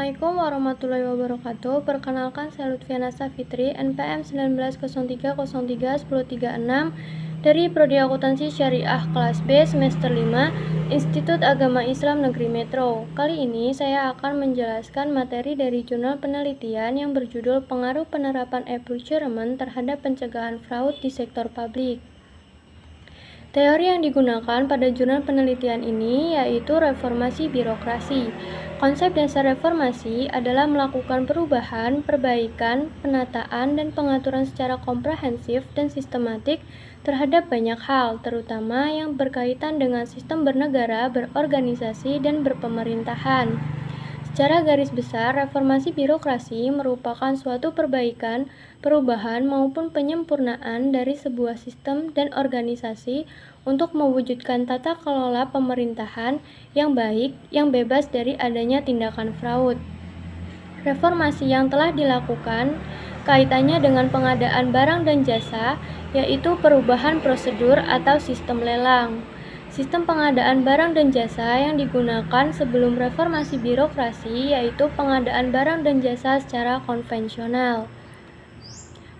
Assalamualaikum warahmatullahi wabarakatuh. Perkenalkan, saya Lutfiana Safitri, NPM 1903031036 dari Prodi Akuntansi Syariah kelas B semester 5, Institut Agama Islam Negeri Metro. Kali ini saya akan menjelaskan materi dari jurnal penelitian yang berjudul Pengaruh Penerapan E-Procurement terhadap Pencegahan Fraud di Sektor Publik. Teori yang digunakan pada jurnal penelitian ini yaitu reformasi birokrasi. Konsep dasar reformasi adalah melakukan perubahan, perbaikan, penataan, dan pengaturan secara komprehensif dan sistematik terhadap banyak hal, terutama yang berkaitan dengan sistem bernegara, berorganisasi, dan berpemerintahan. Secara garis besar, reformasi birokrasi merupakan suatu perbaikan, perubahan, maupun penyempurnaan dari sebuah sistem dan organisasi untuk mewujudkan tata kelola pemerintahan yang baik, yang bebas dari adanya tindakan fraud. Reformasi yang telah dilakukan kaitannya dengan pengadaan barang dan jasa, yaitu perubahan prosedur atau sistem lelang. Sistem pengadaan barang dan jasa yang digunakan sebelum reformasi birokrasi yaitu pengadaan barang dan jasa secara konvensional.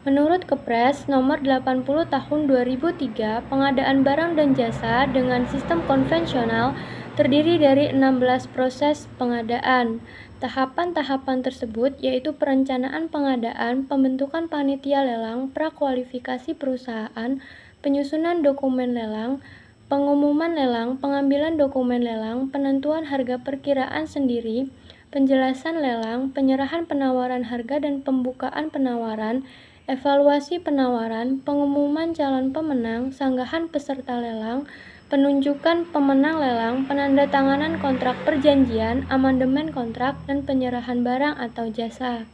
Menurut Kepres Nomor 80 Tahun 2003, pengadaan barang dan jasa dengan sistem konvensional terdiri dari 16 proses pengadaan. Tahapan-tahapan tersebut yaitu perencanaan pengadaan, pembentukan panitia lelang, prakualifikasi perusahaan, penyusunan dokumen lelang, pengumuman lelang, pengambilan dokumen lelang, penentuan harga perkiraan sendiri, penjelasan lelang, penyerahan penawaran harga dan pembukaan penawaran, evaluasi penawaran, pengumuman calon pemenang, sanggahan peserta lelang, penunjukan pemenang lelang, penandatanganan kontrak perjanjian, amandemen kontrak, dan penyerahan barang atau jasa.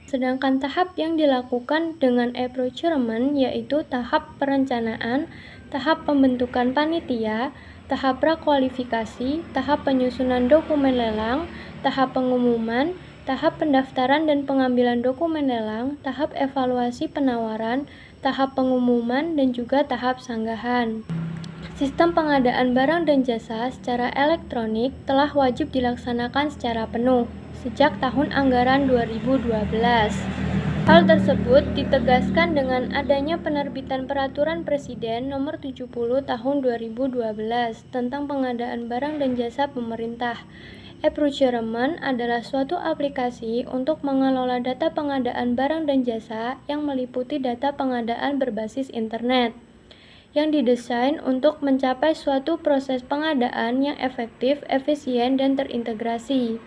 Sedangkan tahap yang dilakukan dengan e-procurement yaitu tahap perencanaan, tahap pembentukan panitia, tahap prakualifikasi, tahap penyusunan dokumen lelang, tahap pengumuman, tahap pendaftaran dan pengambilan dokumen lelang, tahap evaluasi penawaran, tahap pengumuman, dan juga tahap sanggahan. Sistem pengadaan barang dan jasa secara elektronik telah wajib dilaksanakan secara penuh sejak tahun anggaran 2012. Hal tersebut ditegaskan dengan adanya penerbitan Peraturan Presiden Nomor 70 Tahun 2012 tentang pengadaan barang dan jasa pemerintah. E-Procurement adalah suatu aplikasi untuk mengelola data pengadaan barang dan jasa yang meliputi data pengadaan berbasis internet, yang didesain untuk mencapai suatu proses pengadaan yang efektif, efisien, dan terintegrasi.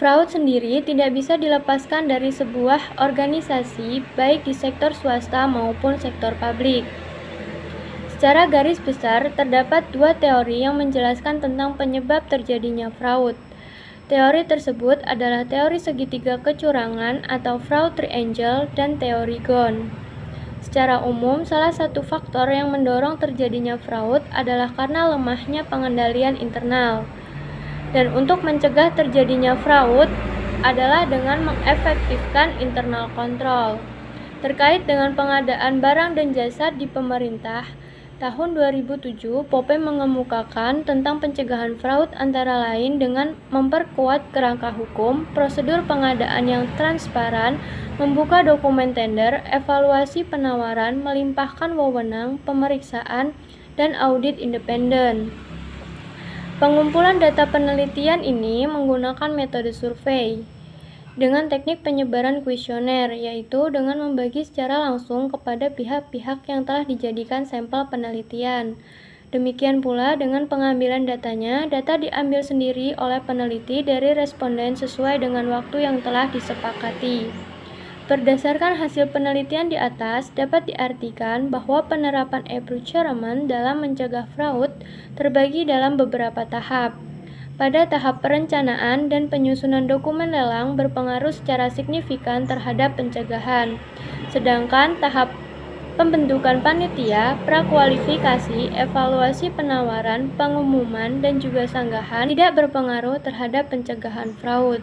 Fraud sendiri tidak bisa dilepaskan dari sebuah organisasi, baik di sektor swasta maupun sektor publik. Secara garis besar, terdapat dua teori yang menjelaskan tentang penyebab terjadinya fraud. Teori tersebut adalah teori segitiga kecurangan atau fraud triangle dan teori Ghosn. Secara umum, salah satu faktor yang mendorong terjadinya fraud adalah karena lemahnya pengendalian internal. Dan untuk mencegah terjadinya fraud adalah dengan mengefektifkan internal control. Terkait dengan pengadaan barang dan jasa di pemerintah, tahun 2007 POPE mengemukakan tentang pencegahan fraud antara lain dengan memperkuat kerangka hukum, prosedur pengadaan yang transparan, membuka dokumen tender, evaluasi penawaran, melimpahkan wewenang, pemeriksaan, dan audit independen. Pengumpulan data penelitian ini menggunakan metode survei dengan teknik penyebaran kuesioner, yaitu dengan membagi secara langsung kepada pihak-pihak yang telah dijadikan sampel penelitian. Demikian pula dengan pengambilan datanya, data diambil sendiri oleh peneliti dari responden sesuai dengan waktu yang telah disepakati. Berdasarkan hasil penelitian di atas, dapat diartikan bahwa penerapan e-procurement dalam mencegah fraud terbagi dalam beberapa tahap. Pada tahap perencanaan dan penyusunan dokumen lelang berpengaruh secara signifikan terhadap pencegahan, sedangkan tahap pembentukan panitia, prakualifikasi, evaluasi penawaran, pengumuman, dan juga sanggahan tidak berpengaruh terhadap pencegahan fraud.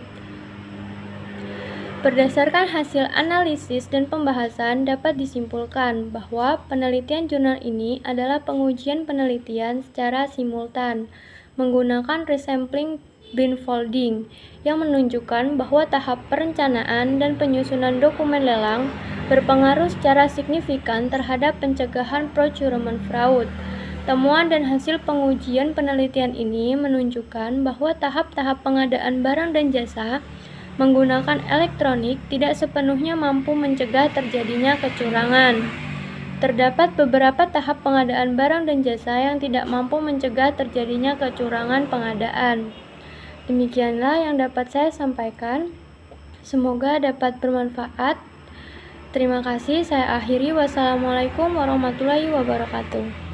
Berdasarkan hasil analisis dan pembahasan dapat disimpulkan bahwa penelitian jurnal ini adalah pengujian penelitian secara simultan menggunakan resampling Brindfolding yang menunjukkan bahwa tahap perencanaan dan penyusunan dokumen lelang berpengaruh secara signifikan terhadap pencegahan procurement fraud. Temuan dan hasil pengujian penelitian ini menunjukkan bahwa tahap-tahap pengadaan barang dan jasa menggunakan elektronik tidak sepenuhnya mampu mencegah terjadinya kecurangan. Terdapat beberapa tahap pengadaan barang dan jasa yang tidak mampu mencegah terjadinya kecurangan pengadaan. Demikianlah yang dapat saya sampaikan. Semoga dapat bermanfaat. Terima kasih, saya akhiri. Wassalamualaikum warahmatullahi wabarakatuh.